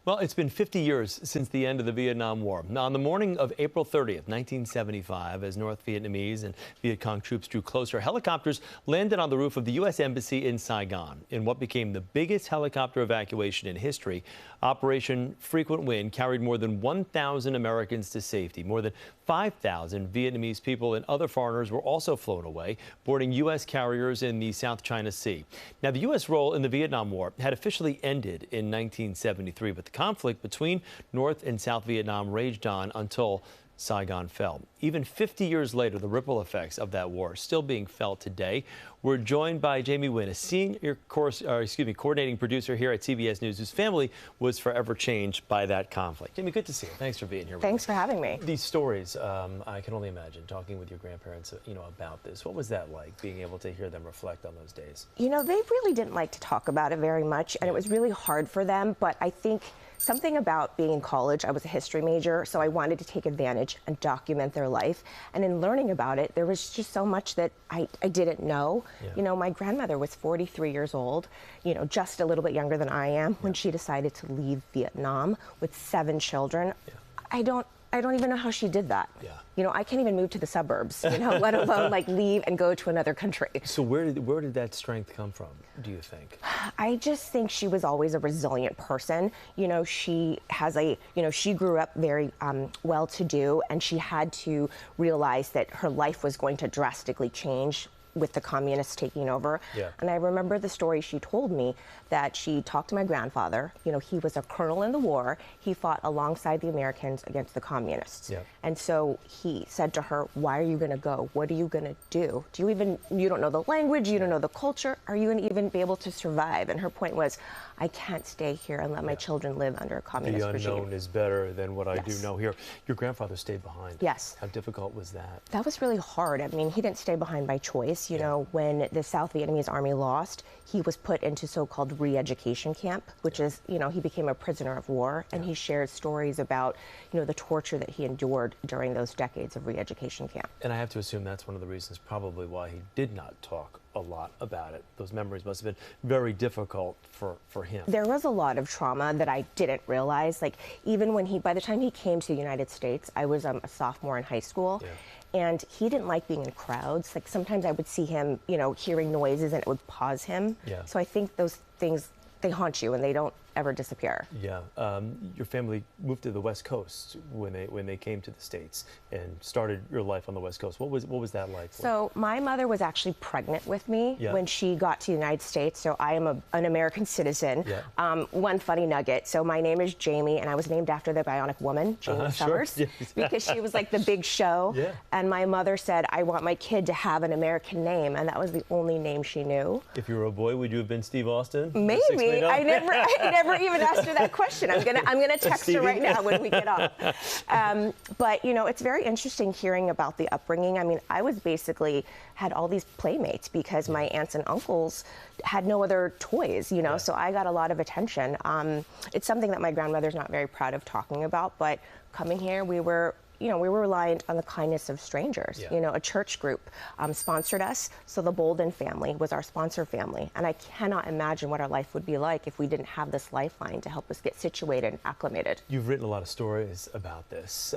Well, it's been 50 years since the end of the Vietnam War. Now, on the morning of April 30th, 1975, as North Vietnamese and Viet Cong troops drew closer, helicopters landed on the roof of the U.S. Embassy in Saigon. In what became the biggest helicopter evacuation in history, Operation Frequent Wind carried more than 1,000 Americans to safety. More than 5,000 Vietnamese people and other foreigners were also flown away, boarding U.S. carriers in the South China Sea. Now, the U.S. role in the Vietnam War had officially ended in 1973, but the conflict between North and South Vietnam raged on until Saigon fell. Even 50 years later, the ripple effects of that war are still being felt today. We're joined by Jamie Nguyen, a senior coordinating producer here at CBS News, whose family was forever changed by that conflict. Jamie, good to see you. Thanks for being here. Thanks for having me. These stories, I can only imagine talking with your grandparents, about this. What was that like, being able to hear them reflect on those days? You know, they really didn't like to talk about it very much, and it was really hard for them, but I think something about being in college, I was a history major, so I wanted to take advantage and document their life. And in learning about it, there was just so much that I didn't know. Yeah. You know, my grandmother was 43 years old, just a little bit younger than I am, when she decided to leave Vietnam with 7 children. Yeah. I don't even know how she did that. Yeah. I can't even move to the suburbs, let alone like leave and go to another country. So where did that strength come from, do you think? I just think she was always a resilient person. She has she grew up very well-to-do, and she had to realize that her life was going to drastically change with the communists taking over. Yeah. And I remember the story she told me, that she talked to my grandfather. He was a colonel in the war. He fought alongside the Americans against the communists. Yeah. And so he said to her, why are you going to go? What are you going to do? You don't know the language, you don't know the culture. Are you going to even be able to survive? And her point was, I can't stay here and let my children live under a communist regime. The unknown is better than what I do know here. Your grandfather stayed behind. Yes. How difficult was that? That was really hard. I mean, he didn't stay behind by choice. When the South Vietnamese army lost, he was put into so-called re-education camp, which is, he became a prisoner of war, and he shared stories about, the torture that he endured during those decades of re-education camp. And I have to assume that's one of the reasons probably why he did not talk a lot about it. Those memories must have been very difficult for him. There was a lot of trauma that I didn't realize. Like, even by the time he came to the United States, I was a sophomore in high school. Yeah. And he didn't like being in crowds. Like, sometimes I would see him, hearing noises, and it would pause him. Yeah. So I think those things, they haunt you and they don't ever disappear. Yeah. Your family moved to the West Coast when they came to the States and started your life on the West Coast. What was that like? So my mother was actually pregnant with me when she got to the United States. So I am an American citizen. Yeah. One funny nugget. So my name is Jamie, and I was named after the Bionic Woman, Jamie Summers, sure. Yes. because she was like the big show. Yeah. And my mother said, I want my kid to have an American name, and that was the only name she knew. If you were a boy, would you have been Steve Austin? Maybe. I never even asked her that question. I'm gonna text her right now when we get off. But it's very interesting hearing about the upbringing. I mean, I was basically had all these playmates because my aunts and uncles had no other toys, so I got a lot of attention. It's something that my grandmother's not very proud of talking about, but coming here, we were reliant on the kindness of strangers. Yeah. A church group sponsored us, so the Bolden family was our sponsor family. And I cannot imagine what our life would be like if we didn't have this lifeline to help us get situated and acclimated. You've written a lot of stories about this.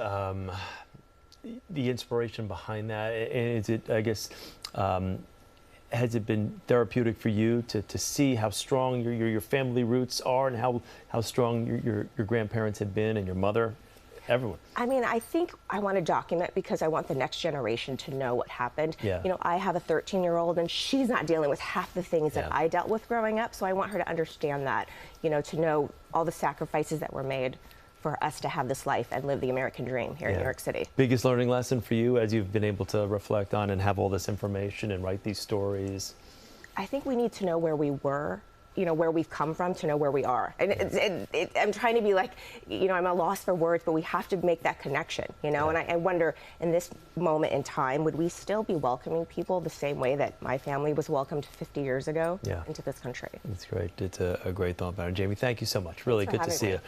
The inspiration behind that, is it, I guess, has it been therapeutic for you to see how strong your family roots are, and how strong your grandparents have been, and your mother? Everyone. I mean, I think I want to document because I want the next generation to know what happened. Yeah. I have a 13-year-old, and she's not dealing with half the things that I dealt with growing up, so I want her to understand that, to know all the sacrifices that were made for us to have this life and live the American dream here in New York City. Biggest learning lesson for you as you've been able to reflect on and have all this information and write these stories? I think we need to know where we were, where we've come from, to know where we are. And I'm trying to be like, I'm at a loss for words, but we have to make that connection, and I wonder, in this moment in time, would we still be welcoming people the same way that my family was welcomed 50 years ago into this country? That's great. It's a great thought about it. Jamie, thank you so much. Really good to see you.